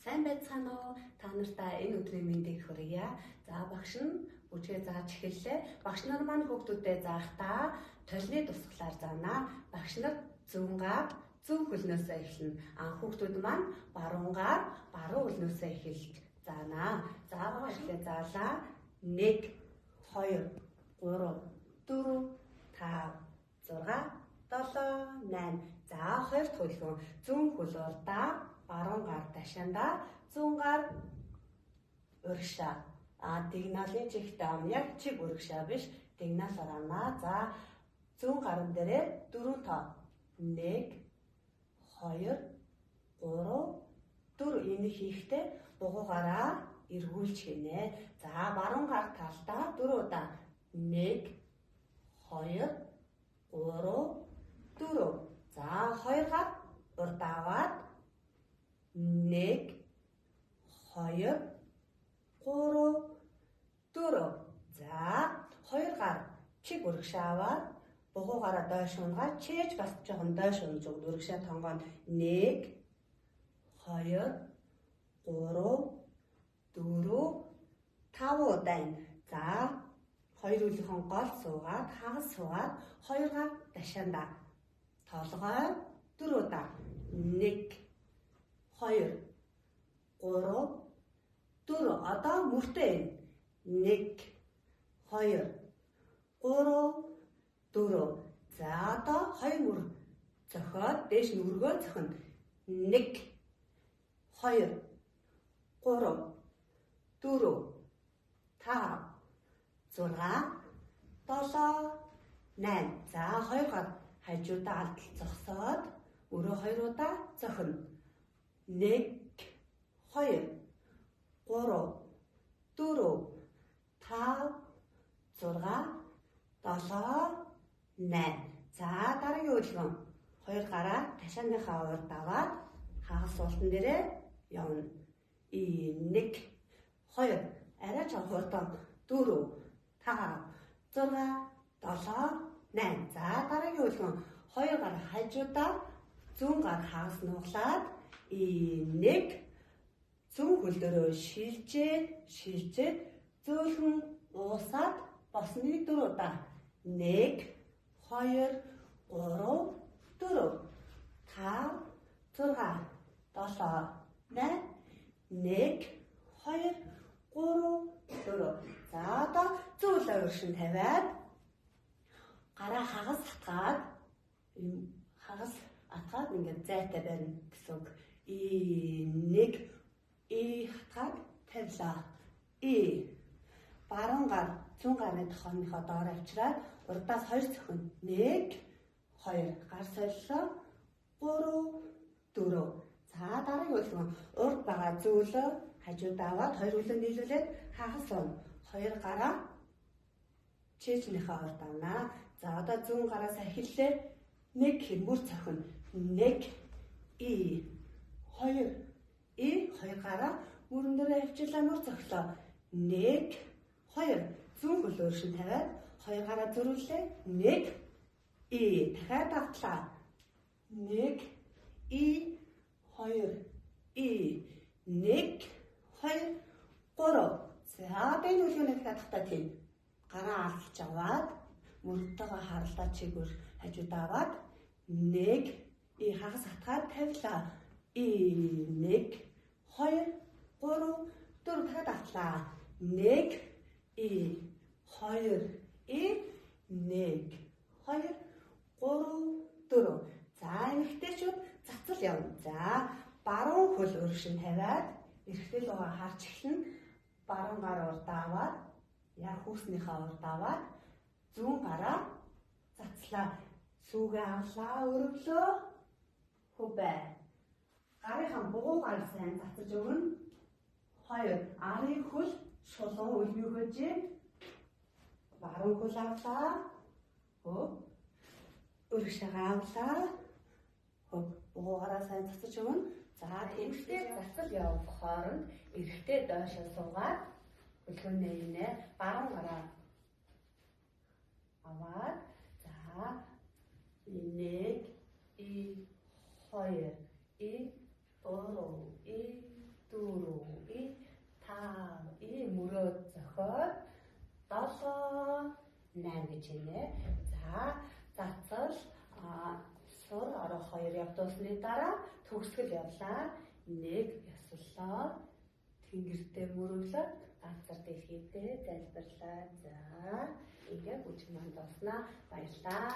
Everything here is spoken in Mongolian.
Сайн байцгаана уу? Та нартай энэ өдрийн мэндийг хүргье. За багш нь бүжгээ зааж эхэллээ. Багш нар маань хүүхдүүдэд заахдаа толны тусгалаар заана. Багш нар зүүн гар зүүн хөлнөөсөө эхэлнэ. Хүүхдүүд маань баруун гар баруун хөлнөөсөө эхэлж заана. Заавал эхлээ заалаа. 1 2 3 4 5 6 7 8. За хоёр дахь хөлгөө зүүн хөл урдаа баруун гар ташаанда зүүн гар урагшаа. Дигналын чигт яг чиг урагшаа биш. Дигналаар амнаа. За зүүн гарын дээрээ 4 тоо. 1 2 3 4 энийг хийхдээ дугуйгаараа эргүүлж хийнэ. За баруун гар талдаа 4 удаа. 1 2 3 4. За хоёр гар урд аваад 1 2 3 4. За хоёр гар чиг урагшаа аваад бугуугаараа доош унгаа чээж бас жоохон доош унж урагшаа тонгоон 1 2 3 4 5 удаа. За хоёр үлгэн гол суугаад хагас суугаад хоёр гар ташаанда толгой 4 удаа. 1 2 3 4. Одоо мөртөө 1 2 3 4. За одоо хоёр мөр зохиод дээш нүргөө зохино. 1 2 3 4 5 6 7 8. За хоёр гар хажуудаа алдал зогсоод өрөө хоёр удаа зохино. 1 2 3 4 5 6 7 8. За дараагийн үлгэн хоёр гараа ташааныхаа урд аваад хагас суултан дээрээ явна. 1 2 арай ч хурдан 4 5 6 7 8. За дараагийн үлгэн хоёр гар хажуудаа зүүн гар хагас нуглаад 1 зүүн хөл дөрөө шилжээд зөөлхөн уусаад босны 4 удаа. 1 2 3 4 5 6 7 8 1 2 3 4. За одоо зүүн өршин тавиад гараа хагас атгаад ингээд зайтай барина гэсэн үг. 1 хатгаад тавилаа. Баруун гар зүүн гарын тохооныхоо доор авчираад урдаас 2 зохино. 1 2 гар солилоо 3 4. За дараагийн үлгэн урд байгаа зөөлөө хажууд аваад хоёр үлэн нийлүүлээд хагас сууна. Хоёр гараа чэжнийхээ урд авнаа. За одоо зүүн гараас эхэллээ. 1 мөр цохино. 1 2 хоёр гараа мөрөн дээрээ авчирлаа мөр цохлоо. 1 2 зүүн хөл өршин тавиад хоёр гараа зөрүүлээ. 1 дахиад давтлаа. 1 2 1 2 3. За энэ үлгэнэ дахиад татаа тийм. Гараа алдаж аваад мөрөнтэйгээ харалдаа чигээр хажууд аваад 1 хагас хатгаад тавилаа. 1 2 3 4 дахиад давтлаа. 1 2 1 2 3 4. За эмэгтэйчүүд цацал явна. За баруун хөл өршин тавиад эрэгтэй лугаа харж эхэлнэ. Баруун гар урд аваад яг хүүснийхээ урд аваад зүүн гараа цацлаа. Сүүгээ авлаа, өрөвлөө. Хүбэ. Гарынхаа бугуугаар сайн цацаж өгнө. 2 арын хөл шулуун үлмийгөөж баруун хөл авлаа. Өргөшөөгөө авлаа. Бугуугаараа сайн цацаж өгнө. За эмэгтэй цацал явах хооронд эрэгтэй доошоо суугаад үлгэнээ инэ баруун гараа аваад за 1 2 3 4 4 зохиод 7 8 гэж хийнэ. За цацал сур орох 2 явдуулсны дараа төгсгөл явлаа. 1 ясваллаа. Тэнгэртэй мөрөглөө ганцар дэлхийдээ залбирлаа. За ингээ бүжиг маань дуснаа. Баярлалаа.